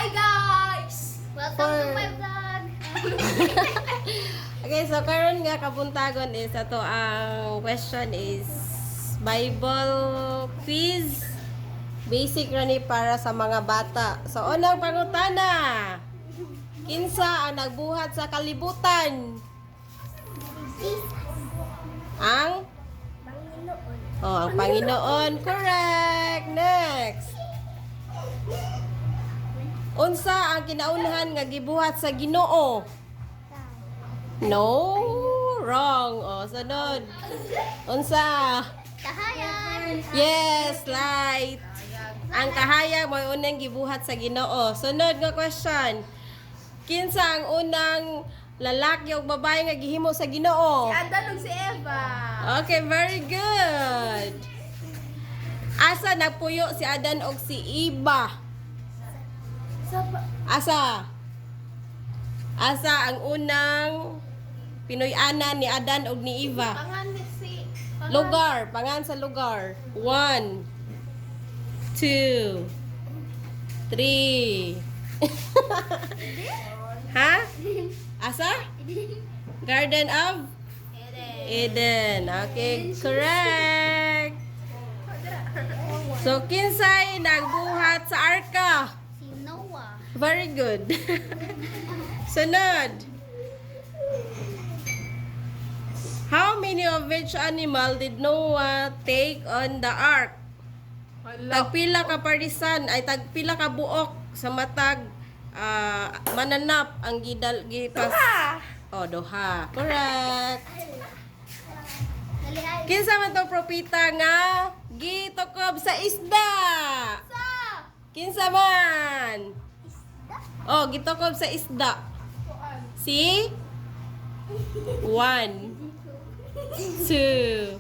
Hi guys! Welcome to my vlog. Okay, so karon nga kabuntagon is ato ang question is Bible quiz. Basic ra ni para sa mga bata. So unang pangutana. Kinsa ang nagbuhat sa kalibutan? Ang ang Panginoon. Correct. Next. Unsa ang kinaunahan nga gibuhat sa Ginoo? No, wrong. O, sunod. Unsa? Kahayan. Yes, light. Ang kahayag mo unang gibuhat sa Ginoo. Sunod nga question. Kinsa ang unang lalaki o babae nga gihimo sa Ginoo? Si Adan ug si Eva. Okay, very good. Asa nagpuyo si Adan og si Eva? Asa? Asa ang unang Pinoy-ana ni Adan ug ni Eva? Pangan ni si Lugar, pangan sa lugar. 1 2 3 Ha? Asa? Garden of Eden. Okay, correct. So, kinsay nagbuhat sa arka? Si Noah. Very good. Sunod. How many of which animal did Noah take on the ark? Tagpila ka parisan ay tagpila ka buok sa matag mananap ang gipas. Oh, duha. Correct. Dalihay. Kinsa man tong propeta nga gitukob sa isda? Kinsa man? Oh, gitukob sa isda. Si 1 2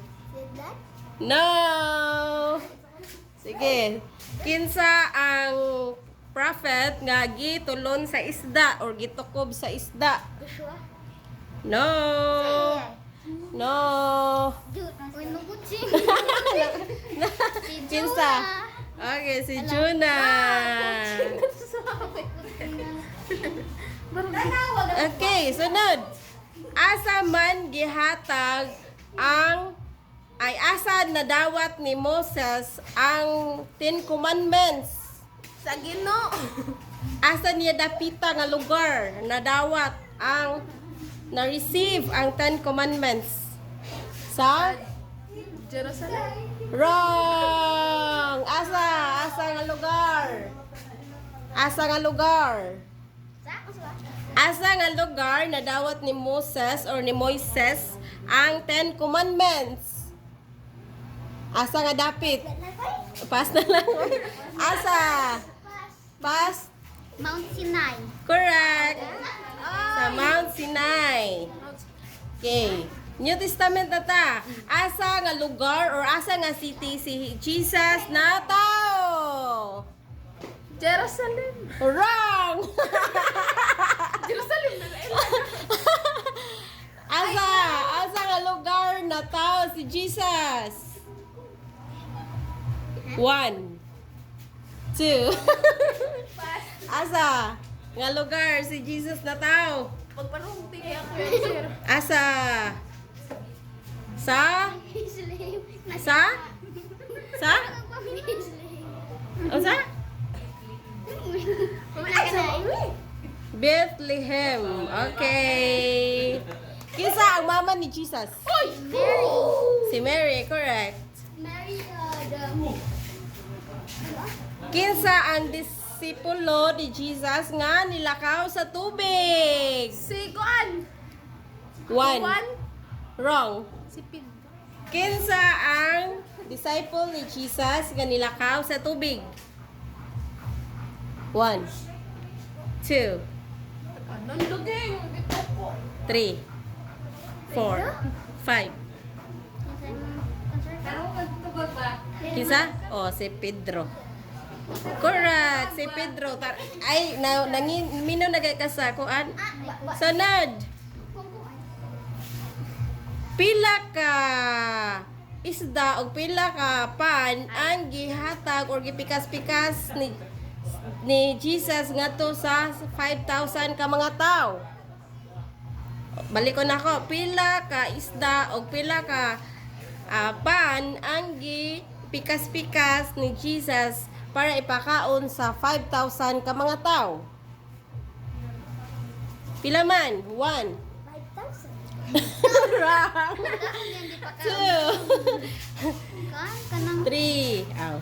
No. Sige. Kinsa ang prophet nga gitulon sa isda or gitukob sa isda? Joshua. No. No. Uy, nuguchi. Kinsa? Okay, si Jonah. Okay, sunod. Asa man gihatag asa nadawat ni Moses ang 10 commandments? sa Ginoo. Asa niya dapita nga lugar nadawat ang na-receive ang 10 commandments? Sa Jerusalem. wrong. Asa nga lugar? Asa nga lugar? Asa nga lugar na dawat ni Moses or ni Moises ang 10 commandments? Asa nga dapit? Pass na lang. Asa? Pass? Mount Sinai. Correct. Sa Mount Sinai. Okay. New Testament na ta. Asa nga lugar or asa nga city si Jesus na tao? Jerusalem. Wrong! Jerusalem na Asa nga lugar na tao si Jesus? 1 2 Asa nga lugar si Jesus na tao? Pagparungti kay ako yun, sir. Asa? Sa? Sa? Sa? O sa? Bethlehem. Okay. Kinsa ang mama ni Jesus? Mary. Si Mary, correct. Mary, Kinsa ang disipulo ni Jesus nga nilakaw sa tubig? Si Kuan. 1 Wrong. Si Pin. Kinsa ang disciple ni Jesus nga nilakaw sa tubig? 1 2 Nandugay. 3 4 5 Kinsa? Oh, si Pedro. Correct, si Pedro. Ay, minaw nagkasa kuan. Sunod. Pila ka isda o pila ka pan ang gihatag or gipikas-pikas ni Jesus ngadto sa 5,000 ka mga tao. Balik ko na ko, pila ka isda o pila ka pan ang pikas-pikas ni Jesus para ipakaon sa 5,000 ka mga tao. Pila man? 1. 5,000. Wrong. Hindi pa ka. 2. Kanang 3. Aw.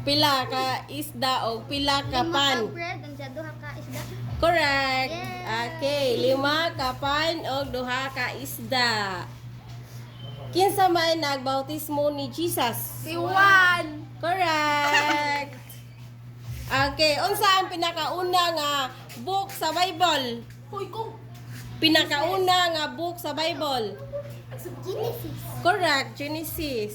Pila ka isda o pila ka lima pan? ka bread, ang sa duha ka isda. Correct. Yes. Okay, 5 ka pan o 2 ka isda. Kinsa man nagbautismo ni Jesus? Si Juan. Correct. Okay, unsa ang pinakauna nga book sa Bible? Hoy, kung. Pinakauna nga book sa Bible? Genesis. Correct, Genesis.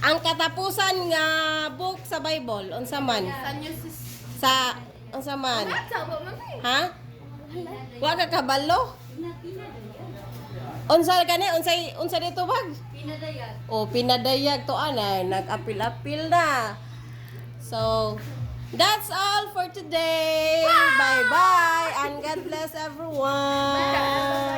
Ang katapusan nga book sa Bible, unsa man? San yun sis? Sa unsa man? Sabo man eh. Ha? Wa ka kabalo? Unsa gani? Unsa dito bag? Pinadayag. O pinadayag to anay, nag-apil-apil na. So, that's all for today. Bye-bye and God bless everyone.